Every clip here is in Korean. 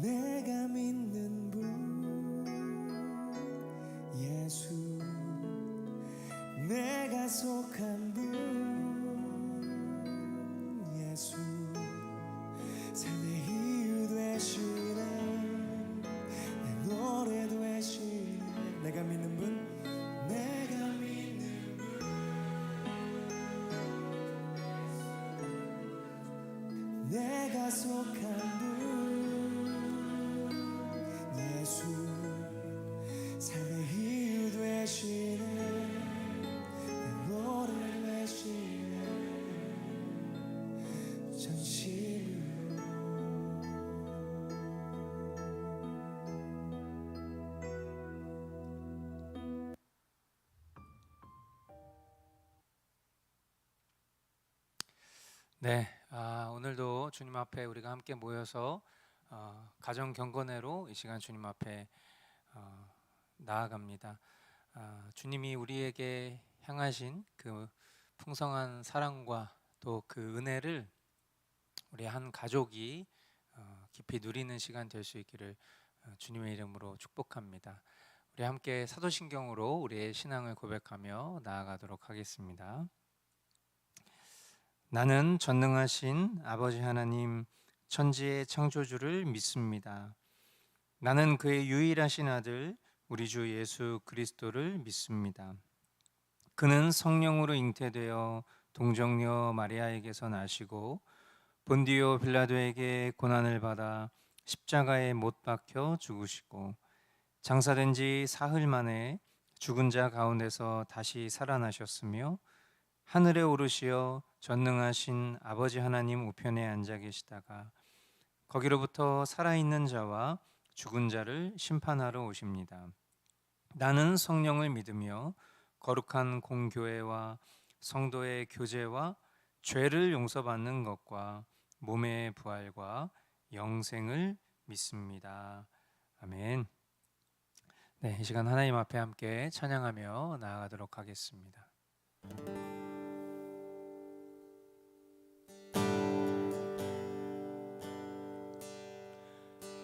내가 믿는 분 예수, 내가 속한 분 예수, 삶의 이유 되시네, 내 노래 되시네. 내가 믿는 분, 내가 믿는 분 내가 속한 분 예수, 삶의 이유 되시네, 내 노래 되시네, 전심으로. 네, 오늘도 주님 앞에 우리가 함께 모여서 가정 경건회로 이 시간 주님 앞에 나아갑니다. 주님이 우리에게 향하신 그 풍성한 사랑과 또 그 은혜를 우리 한 가족이 깊이 누리는 시간 될 수 있기를 주님의 이름으로 축복합니다. 우리 함께 사도신경으로 우리의 신앙을 고백하며 나아가도록 하겠습니다. 나는 전능하신 아버지 하나님, 천지의 창조주를 믿습니다. 나는 그의 유일하신 아들 우리 주 예수 그리스도를 믿습니다. 그는 성령으로 잉태되어 동정녀 마리아에게서 나시고 본디오 빌라도에게 고난을 받아 십자가에 못 박혀 죽으시고 장사된 지 사흘 만에 죽은 자 가운데서 다시 살아나셨으며 하늘에 오르시어 전능하신 아버지 하나님 우편에 앉아 계시다가 거기로부터 살아있는 자와 죽은 자를 심판하러 오십니다. 나는 성령을 믿으며 거룩한 공교회와 성도의 교제와 죄를 용서받는 것과 몸의 부활과 영생을 믿습니다. 아멘. 네, 이 시간 하나님 앞에 함께 찬양하며 나아가도록 하겠습니다.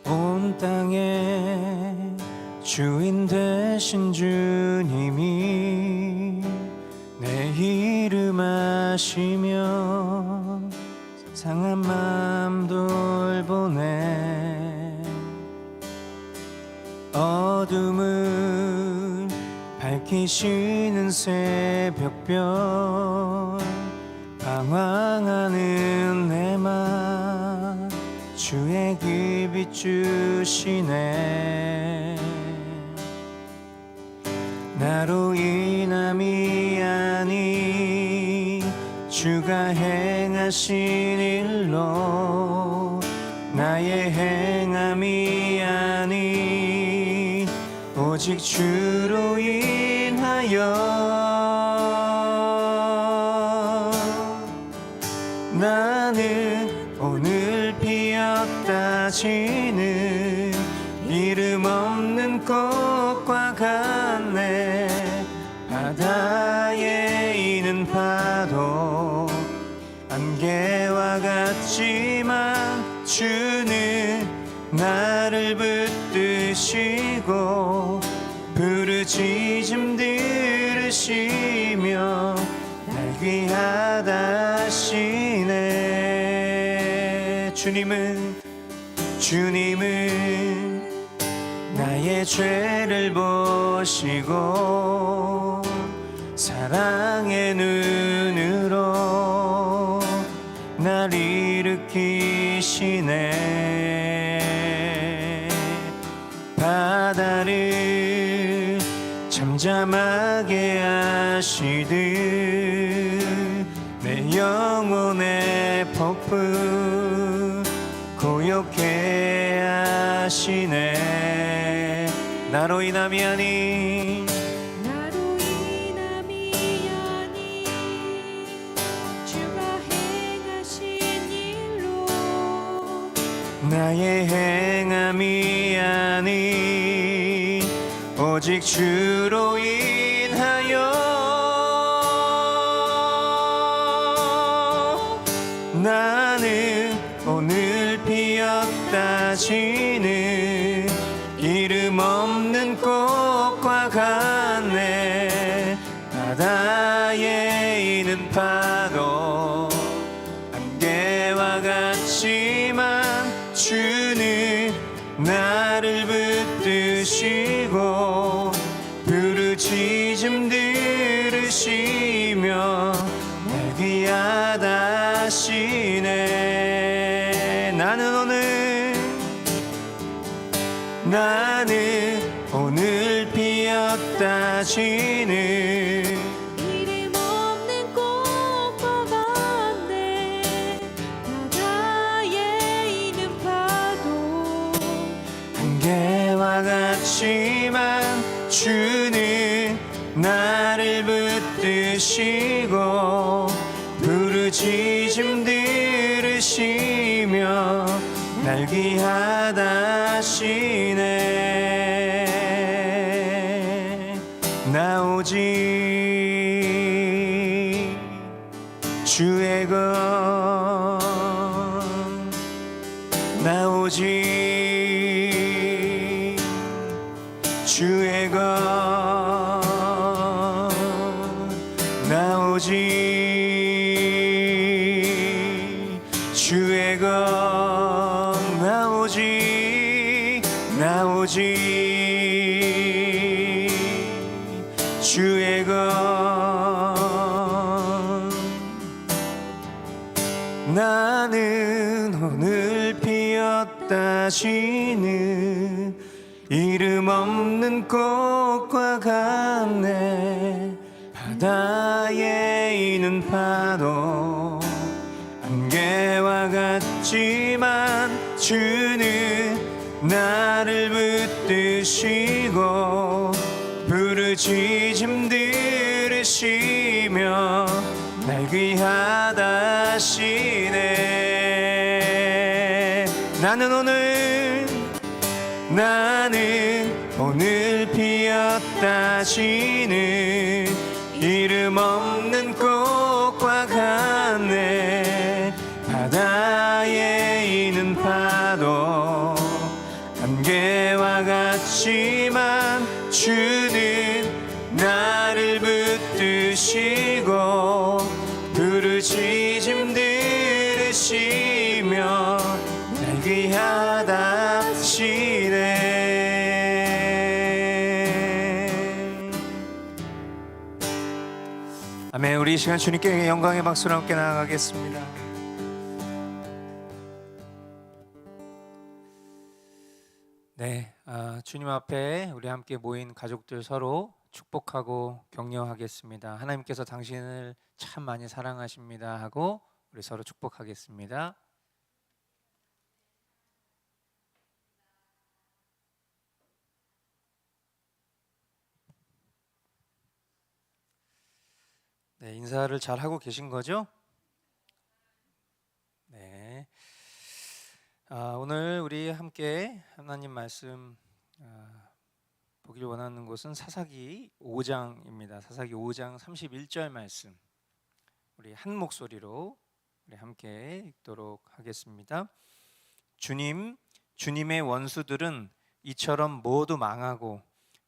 온 땅의 주인 되신 주님이 내 이름 아시며 상한 마음 돌보네. 어둠을 밝히시는 새벽별 방황하는 내 맘 주의 길 비추시네. 나로 인함이 아니 주가 행하신 일로 나의 행함이 아니 오직 주로 인하여 나는 오늘 피었다 지는 이름 없는 꽃과 같네. 바다에 있는 파도 안개와 같지만 주는 나를 붙드시고 부르짖음 들으시며 날 귀하다 하시네. 주님은 나의 죄를 보시고 사랑의 눈으로 날 일으키시네. 바다를 잠잠하게 하시듯 내 영혼의 폭풍 고요케 하시네. 나로 인함이 아니 주가 행하신 일로 나의 행함이 아니 오직 주로 인하여 나는 오늘 피었다 지는 이름 없는 꽃과 같네. 바다에 있는 파도 안개와 같지만 주는 나를 붙드시고 부르짖음 들으시며 날 귀하다 하시네. 나는 오늘 피었다 지는 이름 없는 꽃과 같네. 바다에 있는 파도 안개와 같지만 주는 나를 붙드시고 부르짖음 들으시며 날 귀하다 하시네. 나 오직 주의 것, 나 오직 주의 것, 나 오직 주의 것, 나 오직 주의 것. 나는 오늘 피었다 지는 이름 없는 꽃과 같네. 바다에 있는 파도 안개와 같지만 주는 나를 붙드시고 부르짖음 들으시며 날 귀하다 하시네. 나는 오늘 피 따지는 이름 없는 꽃과 같네. 바다에 있는 파도 안개와 같지만 주는 나를 붙드시고 부르짖음 들으시며 날 귀하다 하시네. 아멘. 우리 이 시간 주님께 영광의 박수로 함께 나아가겠습니다. 네, 주님 앞에 우리 함께 모인 가족들 서로 축복하고 격려하겠습니다. 하나님께서 당신을 참 많이 사랑하십니다 하고 우리 서로 축복하겠습니다. 네, 인사를 잘 하고 계신 거죠? 네. 오늘 우리 함께 하나님 말씀 보길 원하는 곳은 사사기 5장입니다. 사사기 5장 31절 말씀. 우리 한 목소리로 우리 함께 읽도록 하겠습니다. 주님의 원수들은 이처럼 모두 망하고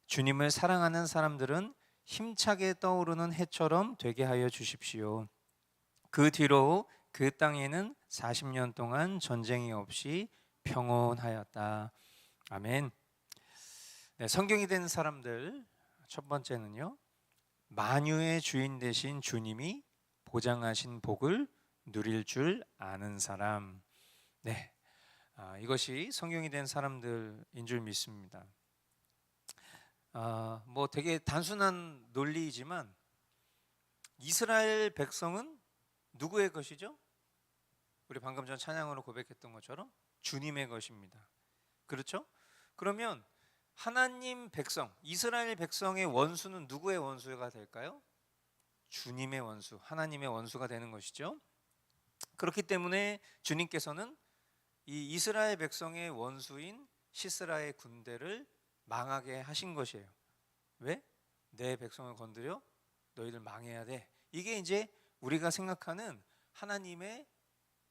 주님을 사랑하는 사람들은 힘차게 떠오르는 해처럼 되게 하여 주십시오. 그 뒤로 그 땅에는 40년 동안 전쟁이 없이 평온하였다. 아멘. 네, 성경이 된 사람들 첫 번째는요, 만유의 주인 되신 주님이 보장하신 복을 누릴 줄 아는 사람. 네, 이것이 성경이 된 사람들인 줄 믿습니다. 뭐 되게 단순한 논리이지만 이스라엘 백성은 누구의 것이죠? 우리 방금 전 찬양으로 고백했던 것처럼 주님의 것입니다. 그렇죠? 그러면 하나님 백성, 이스라엘 백성의 원수는 누구의 원수가 될까요? 주님의 원수, 하나님의 원수가 되는 것이죠. 그렇기 때문에 주님께서는 이 이스라엘 백성의 원수인 시스라의 군대를 망하게 하신 것이에요. 왜? 내 백성을 건드려 너희들 망해야 돼. 이게 이제 우리가 생각하는 하나님의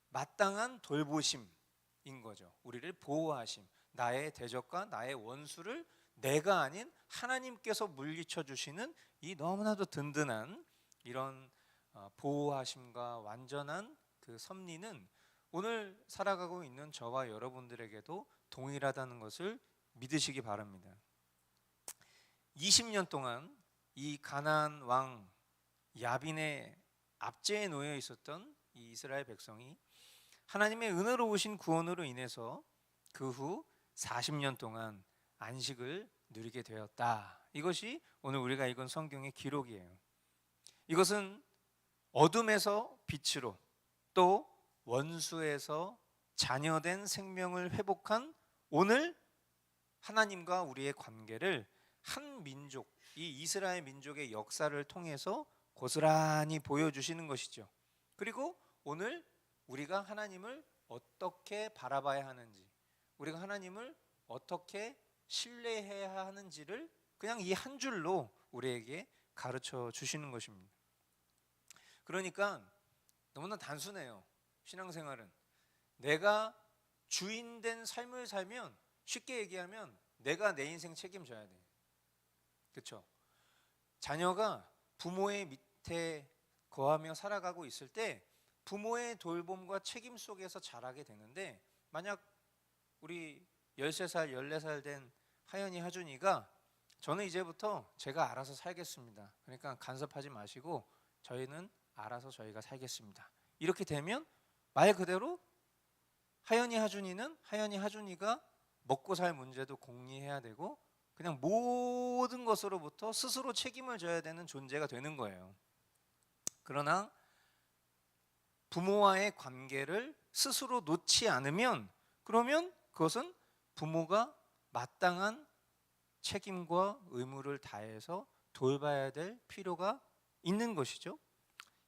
마땅한 돌보심인 거죠. 우리를 보호하심, 나의 대적과 나의 원수를 내가 아닌 하나님께서 물리쳐 주시는 이 너무나도 든든한 이런 보호하심과 완전한 그 섭리는 오늘 살아가고 있는 저와 여러분들에게도 동일하다는 것을 믿으시기 바랍니다. 20년 동안 이 가나안 왕 야빈의 압제에 놓여 있었던 이 이스라엘 백성이 하나님의 은혜로우신 구원으로 인해서 그 후 40년 동안 안식을 누리게 되었다. 이것이 오늘 우리가 읽은 성경의 기록이에요. 이것은 어둠에서 빛으로, 또 원수에서 자녀된 생명을 회복한 오늘 하나님과 우리의 관계를 한 민족, 이 이스라엘 민족의 역사를 통해서 고스란히 보여주시는 것이죠. 그리고 오늘 우리가 하나님을 어떻게 바라봐야 하는지, 우리가 하나님을 어떻게 신뢰해야 하는지를 그냥 이 한 줄로 우리에게 가르쳐 주시는 것입니다. 그러니까 너무나 단순해요. 신앙생활은 내가 주인된 삶을 살면, 쉽게 얘기하면 내가 내 인생 책임져야 돼. 그렇죠? 자녀가 부모의 밑에 거하며 살아가고 있을 때 부모의 돌봄과 책임 속에서 자라게 되는데, 만약 우리 13살, 14살 된 하연이, 하준이가 저는 이제부터 제가 알아서 살겠습니다, 그러니까 간섭하지 마시고 저희는 알아서 저희가 살겠습니다, 이렇게 되면 말 그대로 하연이, 하준이가 먹고 살 문제도 공리해야 되고 그냥 모든 것으로부터 스스로 책임을 져야 되는 존재가 되는 거예요. 그러나 부모와의 관계를 스스로 놓지 않으면, 그러면 그것은 부모가 마땅한 책임과 의무를 다해서 돌봐야 될 필요가 있는 것이죠.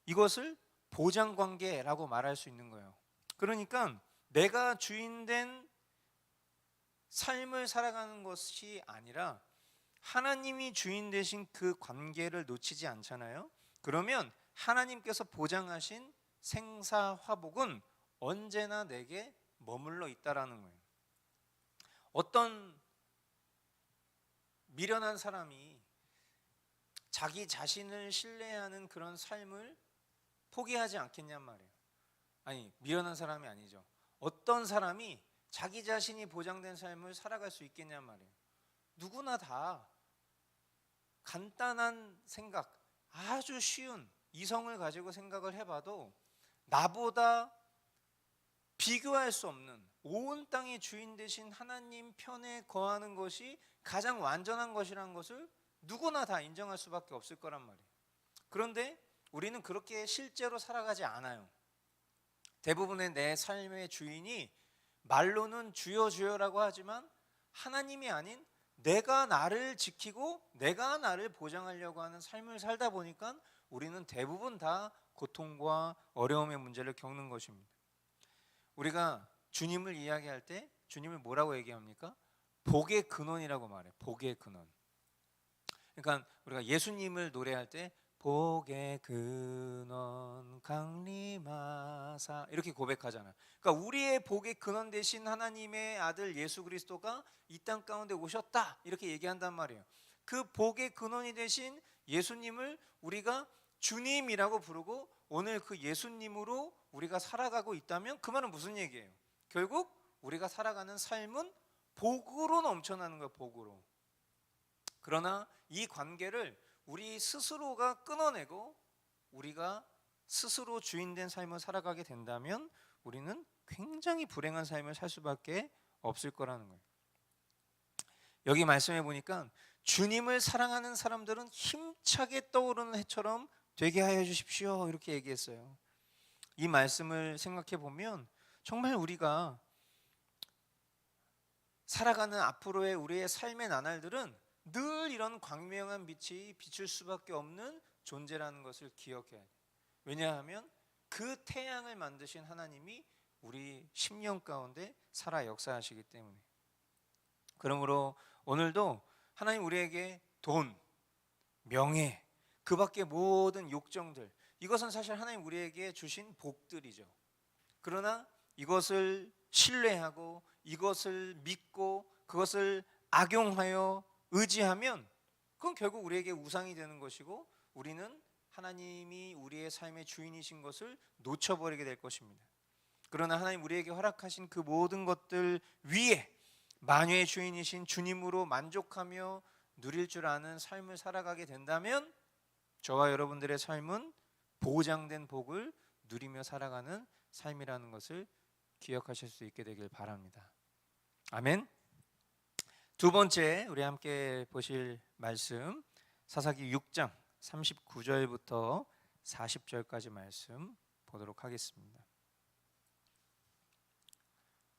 이것을 보장관계라고 말할 수 있는 거예요. 그러니까 내가 주인된 삶을 살아가는 것이 아니라 하나님이 주인 되신 그 관계를 놓치지 않잖아요. 그러면 하나님께서 보장하신 생사화복은 언제나 내게 머물러 있다라는 거예요. 어떤 미련한 사람이 자기 자신을 신뢰하는 그런 삶을 포기하지 않겠냔 말이에요. 아니, 미련한 사람이 아니죠. 어떤 사람이 자기 자신이 보장된 삶을 살아갈 수 있겠냔 말이에요. 누구나 다 간단한 생각, 아주 쉬운 이성을 가지고 생각을 해봐도 나보다 비교할 수 없는 온 땅의 주인 되신 하나님 편에 거하는 것이 가장 완전한 것이라는 것을 누구나 다 인정할 수밖에 없을 거란 말이에요. 그런데 우리는 그렇게 실제로 살아가지 않아요. 대부분의 내 삶의 주인이 말로는 주여 주여라고 하지만 하나님이 아닌 내가 나를 지키고 내가 나를 보장하려고 하는 삶을 살다 보니까 우리는 대부분 다 고통과 어려움의 문제를 겪는 것입니다. 우리가 주님을 이야기할 때 주님을 뭐라고 얘기합니까? 복의 근원이라고 말해요. 복의 근원. 그러니까 우리가 예수님을 노래할 때 복의 근원 강림하사 이렇게 고백하잖아요. 그러니까 우리의 복의 근원 되신 하나님의 아들 예수 그리스도가 이 땅 가운데 오셨다 이렇게 얘기한단 말이에요. 그 복의 근원이 되신 예수님을 우리가 주님이라고 부르고 오늘 그 예수님으로 우리가 살아가고 있다면 그 말은 무슨 얘기예요? 결국 우리가 살아가는 삶은 복으로 넘쳐나는 거예요. 복으로. 그러나 이 관계를 우리 스스로가 끊어내고 우리가 스스로 주인된 삶을 살아가게 된다면 우리는 굉장히 불행한 삶을 살 수밖에 없을 거라는 거예요. 여기 말씀해 보니까 주님을 사랑하는 사람들은 힘차게 떠오르는 해처럼 되게 하여 주십시오 이렇게 얘기했어요. 이 말씀을 생각해 보면 정말 우리가 살아가는 앞으로의 우리의 삶의 나날들은 늘 이런 광명한 빛이 비출 수밖에 없는 존재라는 것을 기억해야 돼요. 왜냐하면 그 태양을 만드신 하나님이 우리 심령 가운데 살아 역사하시기 때문에. 그러므로 오늘도 하나님 우리에게 돈, 명예, 그 밖의 모든 욕정들, 이것은 사실 하나님 우리에게 주신 복들이죠. 그러나 이것을 신뢰하고 이것을 믿고 그것을 악용하여 의지하면 그건 결국 우리에게 우상이 되는 것이고 우리는 하나님이 우리의 삶의 주인이신 것을 놓쳐버리게 될 것입니다. 그러나 하나님 우리에게 허락하신 그 모든 것들 위에 만유의 주인이신 주님으로 만족하며 누릴 줄 아는 삶을 살아가게 된다면 저와 여러분들의 삶은 보장된 복을 누리며 살아가는 삶이라는 것을 기억하실 수 있게 되길 바랍니다. 아멘. 두 번째 우리 함께 보실 말씀 사사기 6장 39절부터 40절까지 말씀 보도록 하겠습니다.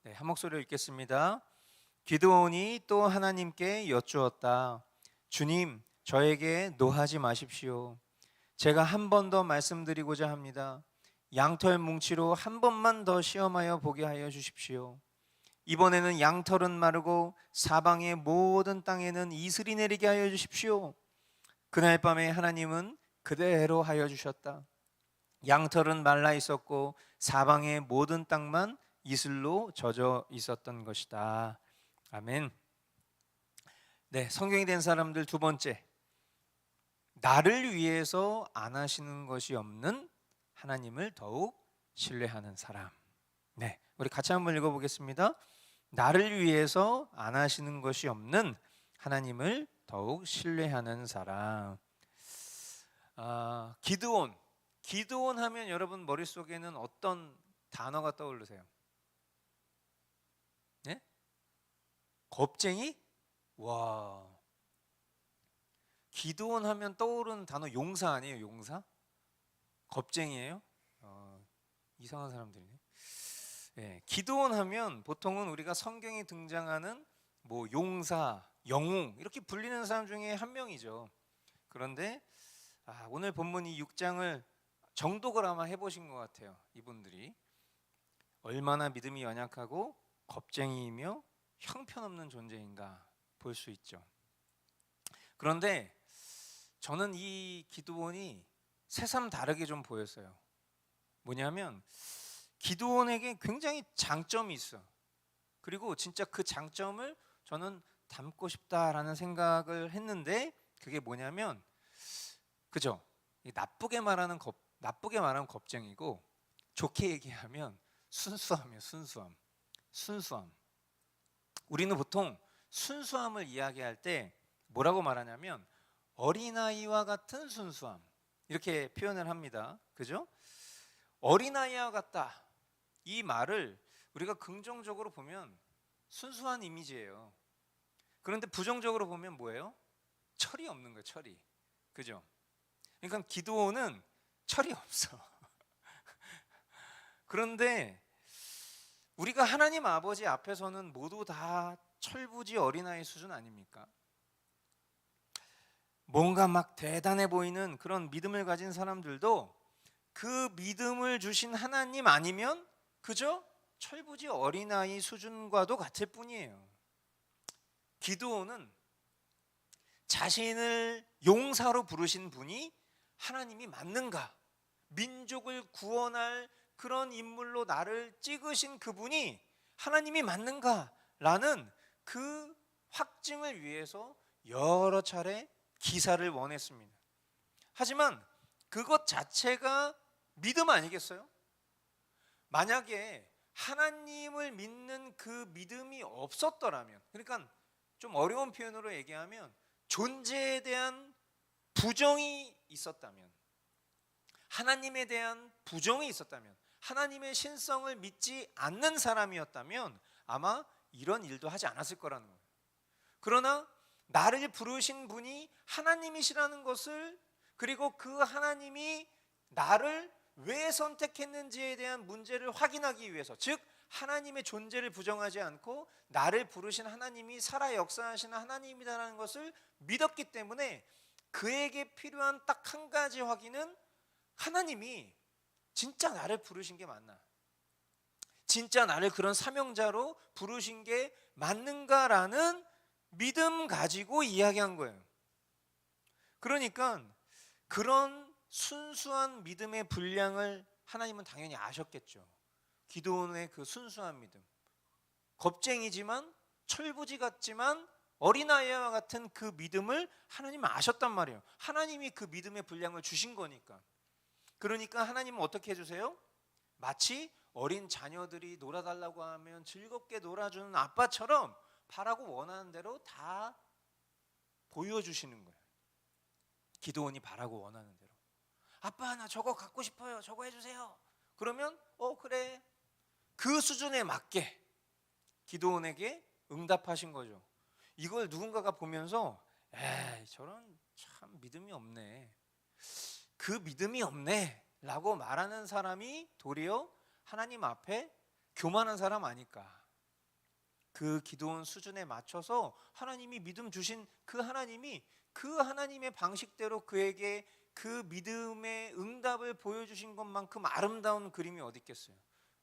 네, 한 목소리로 읽겠습니다. 기드온이 또 하나님께 여쭈었다. 주님, 저에게 노하지 마십시오. 제가 한 번 더 말씀드리고자 합니다. 양털 뭉치로 한 번만 더 시험하여 보게 하여 주십시오. 이번에는 양털은 마르고 사방의 모든 땅에는 이슬이 내리게 하여 주십시오. 그날 밤에 하나님은 그대로 하여 주셨다. 양털은 말라 있었고 사방의 모든 땅만 이슬로 젖어 있었던 것이다. 아멘. 네, 성경이 된 사람들 두 번째, 나를 위해서 안 하시는 것이 없는 하나님을 더욱 신뢰하는 사람. 네, 우리 같이 한번 읽어보겠습니다. 나를 위해서 안 하시는 것이 없는 하나님을 더욱 신뢰하는 사람. 기드온 하면 여러분 머릿속에는 어떤 단어가 떠오르세요? 네? 겁쟁이? 와, 기드온 하면 떠오르는 단어 용사 아니에요? 용사? 겁쟁이에요? 이상한 사람들이네. 네, 기드온 하면 보통은 우리가 성경에 등장하는 뭐 용사, 영웅 이렇게 불리는 사람 중에 한 명이죠. 그런데 오늘 본문 이 6장을 정독을 아마 해보신 것 같아요. 이분들이 얼마나 믿음이 연약하고 겁쟁이이며 형편없는 존재인가 볼 수 있죠. 그런데 저는 이 기드온이 새삼 다르게 좀 보였어요. 뭐냐면 기드온에게 굉장히 장점이 있어. 그리고 진짜 그 장점을 저는 담고 싶다라는 생각을 했는데, 그게 뭐냐면, 그죠? 나쁘게 말하면 겁쟁이고, 좋게 얘기하면 순수함이에요. 순수함. 우리는 보통 순수함을 이야기할 때 뭐라고 말하냐면 어린아이와 같은 순수함, 이렇게 표현을 합니다. 그죠? 어린아이와 같다, 이 말을 우리가 긍정적으로 보면 순수한 이미지예요. 그런데 부정적으로 보면 뭐예요? 철이 없는 거예요. 철이. 그죠? 그러니까 기드온은 철이 없어. 그런데 우리가 하나님 아버지 앞에서는 모두 다 철부지 어린아이 수준 아닙니까? 뭔가 막 대단해 보이는 그런 믿음을 가진 사람들도 그 믿음을 주신 하나님 아니면 그저 철부지 어린아이 수준과도 같을 뿐이에요. 기드온은 자신을 용사로 부르신 분이 하나님이 맞는가, 민족을 구원할 그런 인물로 나를 찍으신 그분이 하나님이 맞는가라는 그 확증을 위해서 여러 차례 기사를 원했습니다. 하지만 그것 자체가 믿음 아니겠어요? 만약에 하나님을 믿는 그 믿음이 없었더라면, 그러니까 좀 어려운 표현으로 얘기하면 존재에 대한 부정이 있었다면, 하나님에 대한 부정이 있었다면, 하나님의 신성을 믿지 않는 사람이었다면 아마 이런 일도 하지 않았을 거라는 거예요. 그러나 나를 부르신 분이 하나님이시라는 것을, 그리고 그 하나님이 나를 왜 선택했는지에 대한 문제를 확인하기 위해서, 즉 하나님의 존재를 부정하지 않고 나를 부르신 하나님이 살아 역사하시는 하나님이라는 것을 믿었기 때문에 그에게 필요한 딱 한 가지 확인은 하나님이 진짜 나를 부르신 게 맞나, 진짜 나를 그런 사명자로 부르신 게 맞는가라는 믿음 가지고 이야기한 거예요. 그러니까 그런 순수한 믿음의 분량을 하나님은 당연히 아셨겠죠. 기드온의 그 순수한 믿음, 겁쟁이지만 철부지 같지만 어린아이와 같은 그 믿음을 하나님은 아셨단 말이에요. 하나님이 그 믿음의 분량을 주신 거니까. 그러니까 하나님은 어떻게 해주세요? 마치 어린 자녀들이 놀아달라고 하면 즐겁게 놀아주는 아빠처럼 바라고 원하는 대로 다 보여주시는 거예요. 기드온이 바라고 원하는 대로. 아빠, 나 저거 갖고 싶어요. 저거 해주세요. 그러면 그래. 그 수준에 맞게 기드온에게 응답하신 거죠. 이걸 누군가가 보면서 에이, 저런 참 믿음이 없네, 그 믿음이 없네 라고 말하는 사람이 도리어 하나님 앞에 교만한 사람 아닐까. 그 기드온 수준에 맞춰서 하나님이 믿음 주신 그 하나님이 그 하나님의 방식대로 그에게 그 믿음의 응답을 보여주신 것만큼 아름다운 그림이 어디 있겠어요.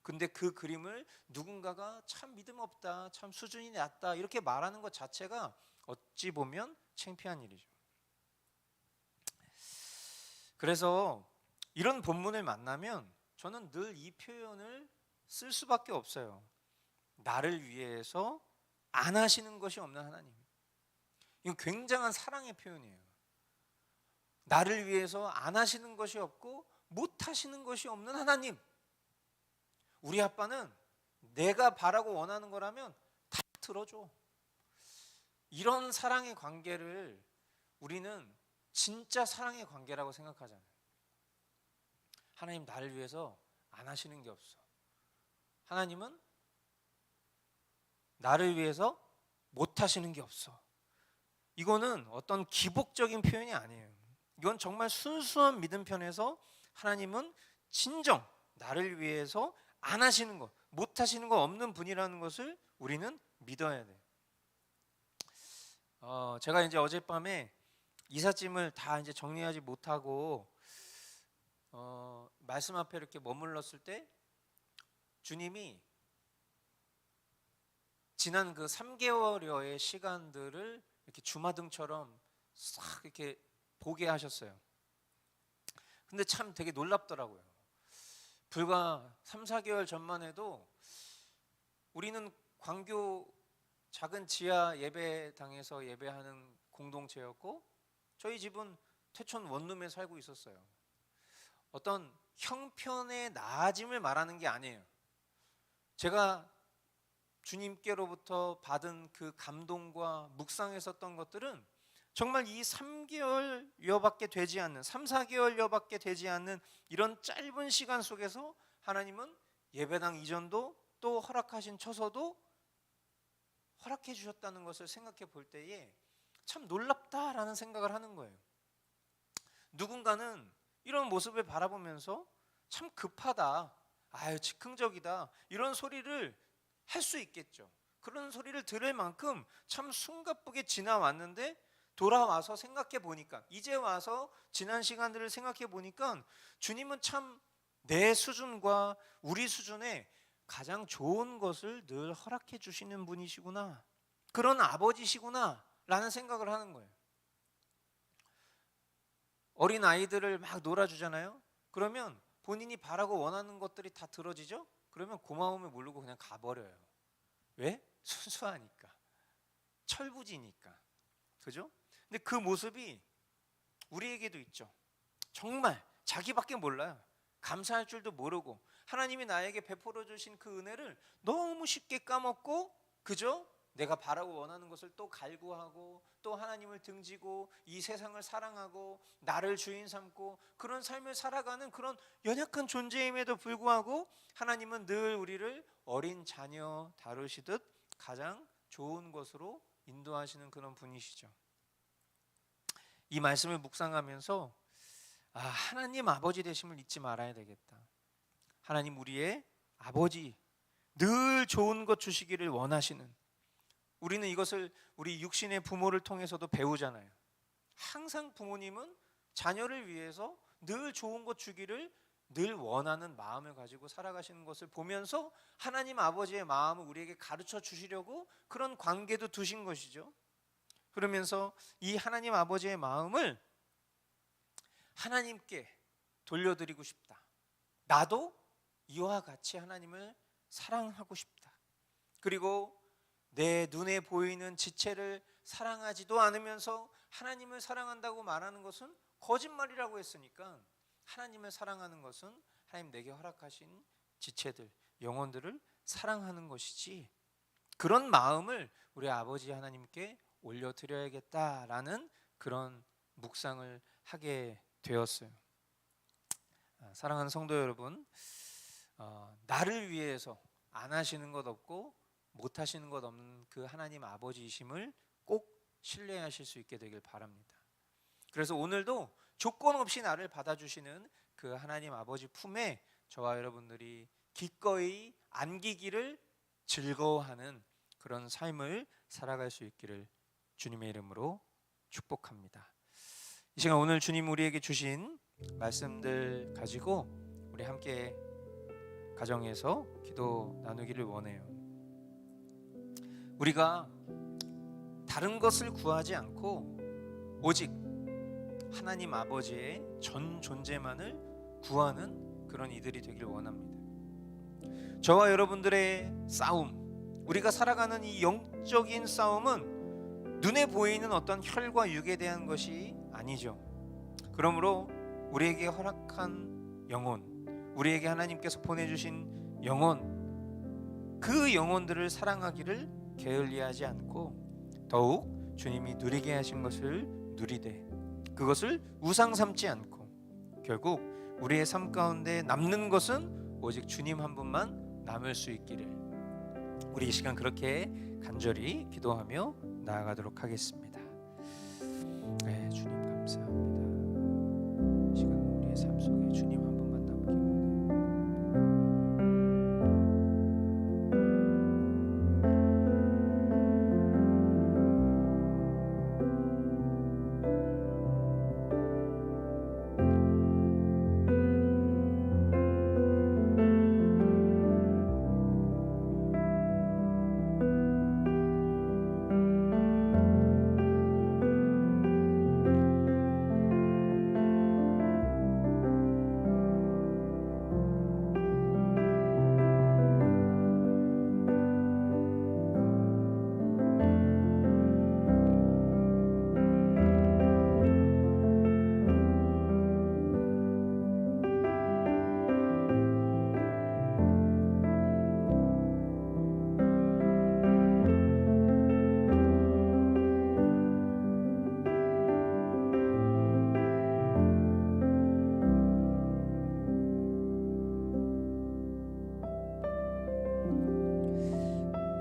근데 그 그림을 누군가가 참 믿음 없다, 참 수준이 낮다 이렇게 말하는 것 자체가 어찌 보면 창피한 일이죠. 그래서 이런 본문을 만나면 저는 늘 이 표현을 쓸 수밖에 없어요. 나를 위해서 안 하시는 것이 없는 하나님. 이건 굉장한 사랑의 표현이에요. 나를 위해서 안 하시는 것이 없고 못 하시는 것이 없는 하나님. 우리 아빠는 내가 바라고 원하는 거라면 다 들어줘. 이런 사랑의 관계를 우리는 진짜 사랑의 관계라고 생각하잖아요. 하나님 나를 위해서 안 하시는 게 없어. 하나님은 나를 위해서 못 하시는 게 없어. 이거는 어떤 기복적인 표현이 아니에요. 이건 정말 순수한 믿음 편에서 하나님은 진정 나를 위해서 안 하시는 것, 못 하시는 거 없는 분이라는 것을 우리는 믿어야 돼요. 제가 이제 어젯밤에 이삿짐을 다 이제 정리하지 못하고 말씀 앞에 이렇게 머물렀을 때 주님이 지난 그 3개월여의 시간들을 이렇게 주마등처럼 싹 이렇게 보게 하셨어요. 근데 참 되게 놀랍더라고요. 불과 3, 4개월 전만 해도 우리는 광교 작은 지하 예배당에서 예배하는 공동체였고 저희 집은 퇴촌 원룸에 살고 있었어요. 어떤 형편의 나아짐을 말하는 게 아니에요. 제가 주님께로부터 받은 그 감동과 묵상했었던 것들은 정말 이 3개월여밖에 되지 않는 3, 4개월여밖에 되지 않는 이런 짧은 시간 속에서 하나님은 예배당 이전도 또 허락하신 처소도 허락해 주셨다는 것을 생각해 볼 때에 참 놀랍다라는 생각을 하는 거예요. 누군가는 이런 모습을 바라보면서 참 급하다, 아유 즉흥적이다 이런 소리를 할 수 있겠죠. 그런 소리를 들을 만큼 참 숨가쁘게 지나왔는데 돌아와서 생각해 보니까, 이제 와서 지난 시간들을 생각해 보니까 주님은 참 내 수준과 우리 수준에 가장 좋은 것을 늘 허락해 주시는 분이시구나, 그런 아버지시구나 라는 생각을 하는 거예요. 어린 아이들을 막 놀아주잖아요. 그러면 본인이 바라고 원하는 것들이 다 들어지죠. 그러면 고마움을 모르고 그냥 가버려요. 왜? 순수하니까, 철부지니까, 그죠? 근데 그 모습이 우리에게도 있죠. 정말 자기밖에 몰라요. 감사할 줄도 모르고 하나님이 나에게 베풀어 주신 그 은혜를 너무 쉽게 까먹고, 그죠? 내가 바라고 원하는 것을 또 갈구하고 또 하나님을 등지고 이 세상을 사랑하고 나를 주인 삼고 그런 삶을 살아가는 그런 연약한 존재임에도 불구하고 하나님은 늘 우리를 어린 자녀 다루시듯 가장 좋은 것으로 인도하시는 그런 분이시죠. 이 말씀을 묵상하면서 하나님 아버지 되심을 잊지 말아야 되겠다. 하나님 우리의 아버지, 늘 좋은 것 주시기를 원하시는, 우리는 이것을 우리 육신의 부모를 통해서도 배우잖아요. 항상 부모님은 자녀를 위해서 늘 좋은 것 주기를 늘 원하는 마음을 가지고 살아가시는 것을 보면서 하나님 아버지의 마음을 우리에게 가르쳐 주시려고 그런 관계도 두신 것이죠. 그러면서 이 하나님 아버지의 마음을 하나님께 돌려드리고 싶다. 나도 이와 같이 하나님을 사랑하고 싶다. 그리고 내 눈에 보이는 지체를 사랑하지도 않으면서 하나님을 사랑한다고 말하는 것은 거짓말이라고 했으니까, 하나님을 사랑하는 것은 하나님 내게 허락하신 지체들, 영혼들을 사랑하는 것이지, 그런 마음을 우리 아버지 하나님께 올려드려야겠다라는 그런 묵상을 하게 되었어요. 사랑하는 성도 여러분, 나를 위해서 안 하시는 것 없고 못 하시는 것 없는 그 하나님 아버지이심을 꼭 신뢰하실 수 있게 되길 바랍니다. 그래서 오늘도 조건 없이 나를 받아주시는 그 하나님 아버지 품에 저와 여러분들이 기꺼이 안기기를 즐거워하는 그런 삶을 살아갈 수 있기를 주님의 이름으로 축복합니다. 이 시간 오늘 주님 우리에게 주신 말씀들 가지고 우리 함께 가정에서 기도 나누기를 원해요. 우리가 다른 것을 구하지 않고 오직 하나님 아버지의 전 존재만을 구하는 그런 이들이 되길 원합니다. 저와 여러분들의 싸움, 우리가 살아가는 이 영적인 싸움은 눈에 보이는 어떤 혈과 육에 대한 것이 아니죠. 그러므로 우리에게 허락한 영혼, 우리에게 하나님께서 보내주신 영혼, 그 영혼들을 사랑하기를 게을리하지 않고 더욱 주님이 누리게 하신 것을 누리되 그것을 우상 삼지 않고 결국 우리의 삶 가운데 남는 것은 오직 주님 한 분만 남을 수 있기를, 우리 이 시간 그렇게 간절히 기도하며 나아가도록 하겠습니다. 네, 주님 감사합니다. 이 시간 우리의 삶 속에 주님 한 분만 남기 원해요.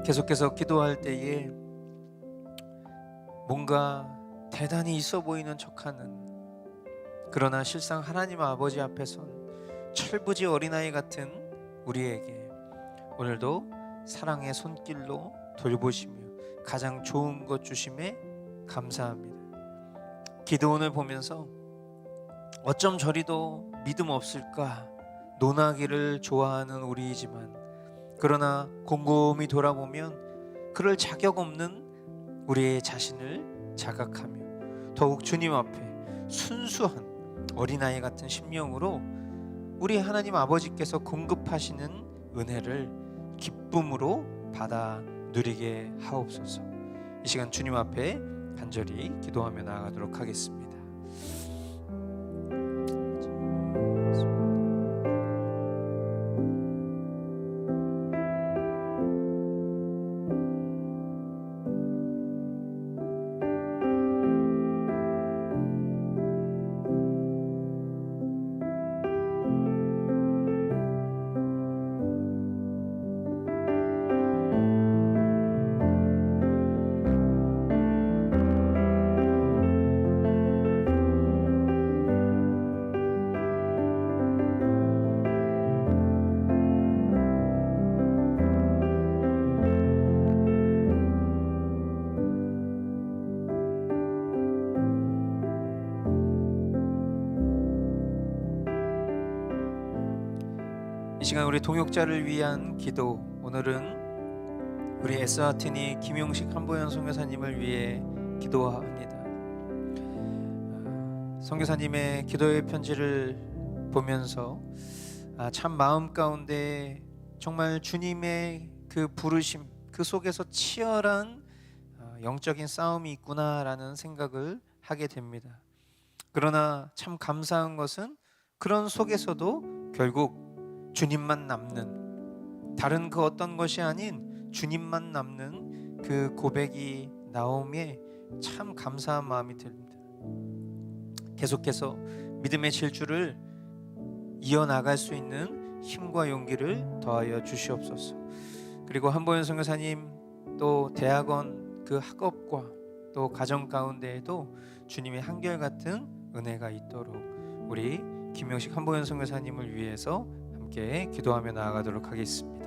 계속해서 기도할 때에 뭔가 대단히 있어 보이는 척하는, 그러나 실상 하나님 아버지 앞에선 철부지 어린아이 같은 우리에게 오늘도 사랑의 손길로 돌보시며 가장 좋은 것 주심에 감사합니다. 기도원을 보면서 어쩜 저리도 믿음 없을까 논하기를 좋아하는 우리이지만, 그러나 곰곰이 돌아보면 그럴 자격 없는 우리의 자신을 자각하며 더욱 주님 앞에 순수한 어린아이 같은 심령으로 우리 하나님 아버지께서 공급하시는 은혜를 기쁨으로 받아 누리게 하옵소서. 이 시간 주님 앞에 간절히 기도하며 나아가도록 하겠습니다. 이 시간 우리 동역자를 위한 기도, 오늘은 우리 에스하틴이 김용식 한보현 선교사님을 위해 기도합니다. 선교사님의 기도의 편지를 보면서 참 마음 가운데 정말 주님의 그 부르심, 그 속에서 치열한 영적인 싸움이 있구나라는 생각을 하게 됩니다. 그러나 참 감사한 것은 그런 속에서도 결국 주님만 남는, 다른 그 어떤 것이 아닌 주님만 남는 그 고백이 나오기에 참 감사한 마음이 듭니다. 계속해서 믿음의 질주를 이어나갈 수 있는 힘과 용기를 더하여 주시옵소서. 그리고 한보현 선교사님 또 대학원 그 학업과 또 가정 가운데에도 주님의 한결같은 은혜가 있도록 우리 김용식 한보현 선교사님을 위해서 함께 기도하며 나아가도록 하겠습니다.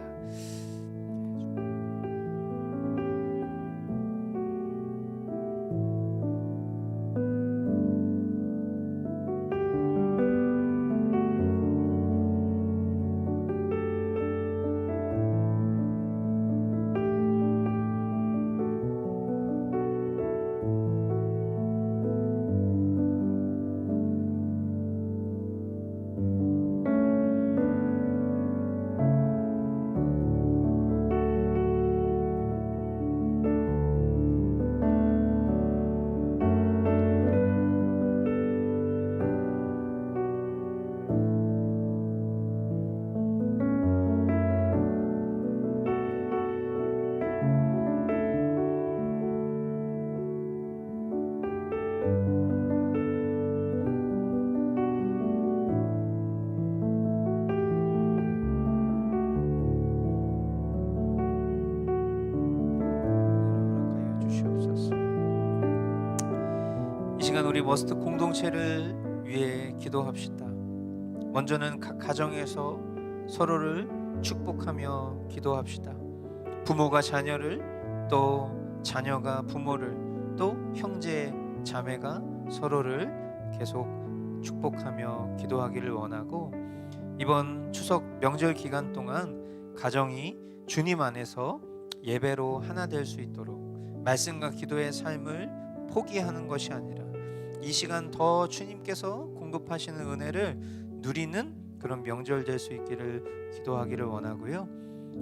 이 시간 우리 머스트 공동체를 위해 기도합시다. 먼저는 각 가정에서 서로를 축복하며 기도합시다. 부모가 자녀를, 또 자녀가 부모를, 또 형제 자매가 서로를 계속 축복하며 기도하기를 원하고, 이번 추석 명절 기간 동안 가정이 주님 안에서 예배로 하나 될 수 있도록 말씀과 기도의 삶을 포기하는 것이 아니라 이 시간 더 주님께서 공급하시는 은혜를 누리는 그런 명절 될 수 있기를 기도하기를 원하고요.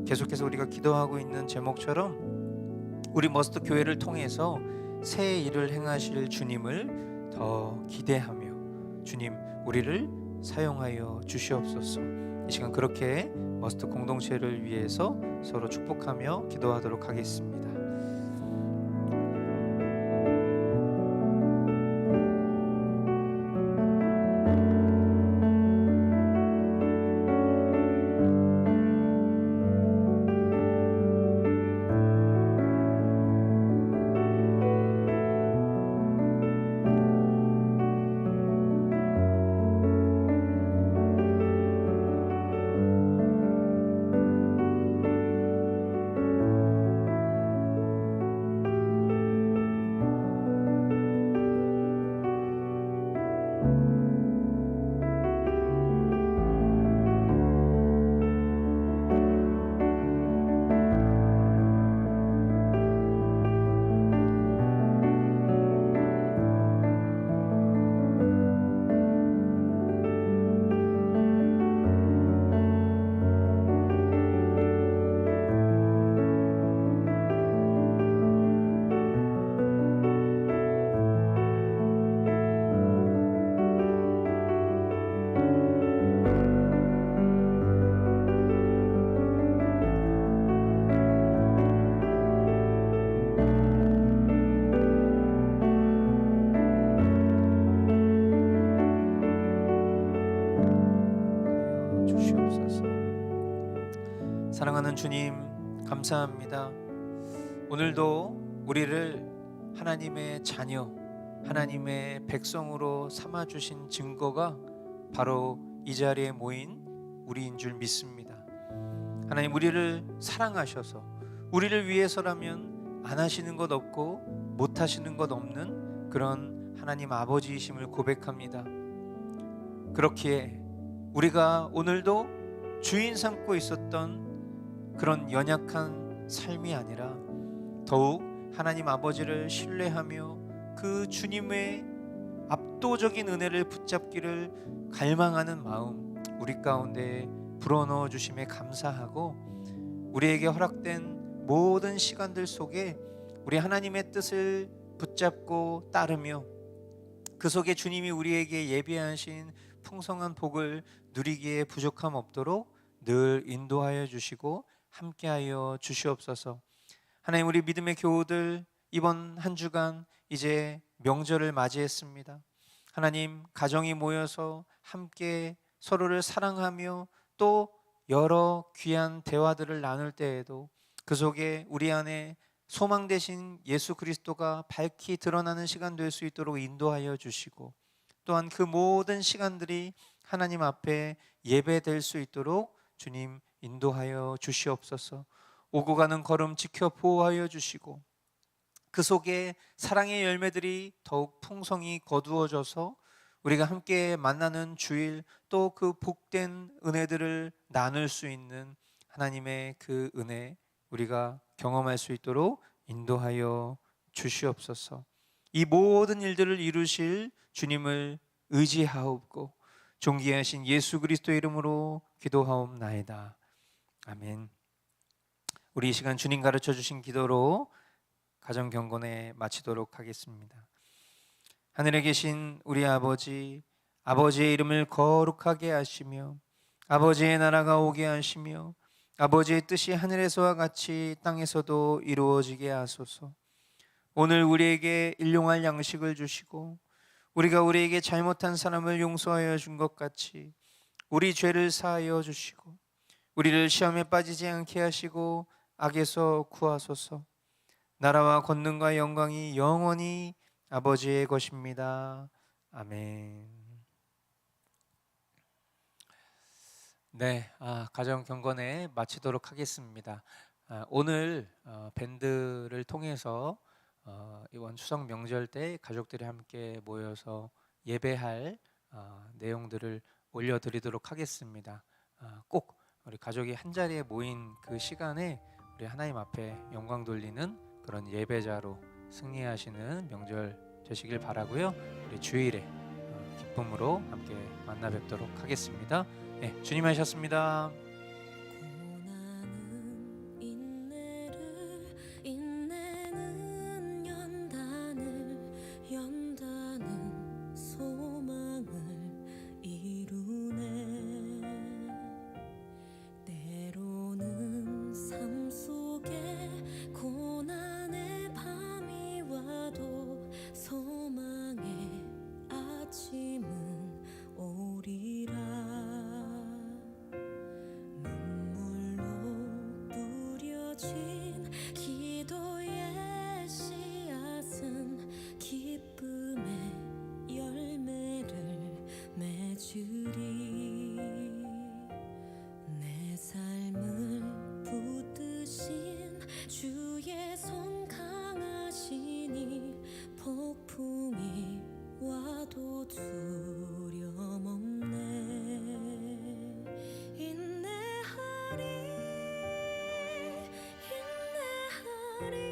계속해서 우리가 기도하고 있는 제목처럼 우리 머스트 교회를 통해서 새 일을 행하실 주님을 더 기대하며 주님 우리를 사용하여 주시옵소서. 이 시간 그렇게 머스트 공동체를 위해서 서로 축복하며 기도하도록 하겠습니다. 사랑하는 주님, 감사합니다. 오늘도 우리를 하나님의 자녀, 하나님의 백성으로 삼아주신 증거가 바로 이 자리에 모인 우리인 줄 믿습니다. 하나님, 우리를 사랑하셔서 우리를 위해서라면 안 하시는 것 없고 못 하시는 것 없는 그런 하나님 아버지이심을 고백합니다. 그렇기에 우리가 오늘도 주인 삼고 있었던 그런 연약한 삶이 아니라 더욱 하나님 아버지를 신뢰하며 그 주님의 압도적인 은혜를 붙잡기를 갈망하는 마음 우리 가운데 불어넣어 주심에 감사하고, 우리에게 허락된 모든 시간들 속에 우리 하나님의 뜻을 붙잡고 따르며 그 속에 주님이 우리에게 예비하신 풍성한 복을 누리기에 부족함 없도록 늘 인도하여 주시고 함께하여 주시옵소서. 하나님, 우리 믿음의 교우들 이번 한 주간 이제 명절을 맞이했습니다. 하나님, 가정이 모여서 함께 서로를 사랑하며 또 여러 귀한 대화들을 나눌 때에도 그 속에 우리 안에 소망 되신 예수 그리스도가 밝히 드러나는 시간 될 수 있도록 인도하여 주시고, 또한 그 모든 시간들이 하나님 앞에 예배될 수 있도록 주님 인도하여 주시옵소서. 오고 가는 걸음 지켜 보호하여 주시고, 그 속에 사랑의 열매들이 더욱 풍성히 거두어져서 우리가 함께 만나는 주일, 또 그 복된 은혜들을 나눌 수 있는 하나님의 그 은혜 우리가 경험할 수 있도록 인도하여 주시옵소서. 이 모든 일들을 이루실 주님을 의지하옵고 존귀하신 예수 그리스도의 이름으로 기도하옵나이다. 아멘. 우리 이 시간 주님 가르쳐 주신 기도로 가정 경건에 마치도록 하겠습니다. 하늘에 계신 우리 아버지, 아버지의 이름을 거룩하게 하시며 아버지의 나라가 오게 하시며 아버지의 뜻이 하늘에서와 같이 땅에서도 이루어지게 하소서. 오늘 우리에게 일용할 양식을 주시고 우리가 우리에게 잘못한 사람을 용서하여 준 것 같이 우리 죄를 사하여 주시고 우리를 시험에 빠지지 않게 하시고 악에서 구하소서. 나라와 권능과 영광이 영원히 아버지의 것입니다. 아멘. 네, 가정 경건에 마치도록 하겠습니다. 오늘 밴드를 통해서 이번 추석 명절 때 가족들이 함께 모여서 예배할 내용들을 올려드리도록 하겠습니다. 꼭 우리 가족이 한 자리에 모인 그 시간에 우리 하나님 앞에 영광 돌리는 그런 예배자로 승리하시는 명절 되시길 바라고요. 우리 주일에 기쁨으로 함께 만나 뵙도록 하겠습니다. 네, 주님 하셨습니다. 고난은 인내를, 인내는 연단은 소망을 이루네. 때로는 삶 속에 고난의 밤이 와도 소망의 아침은 오리라. 눈물로 뿌려진 기도의 씨앗은 기쁨의 열매를 맺으리. 내 삶을 붙드신 주의 손 강하시니 폭풍이 와도 두려움 없네. 인내하리, 인내하리.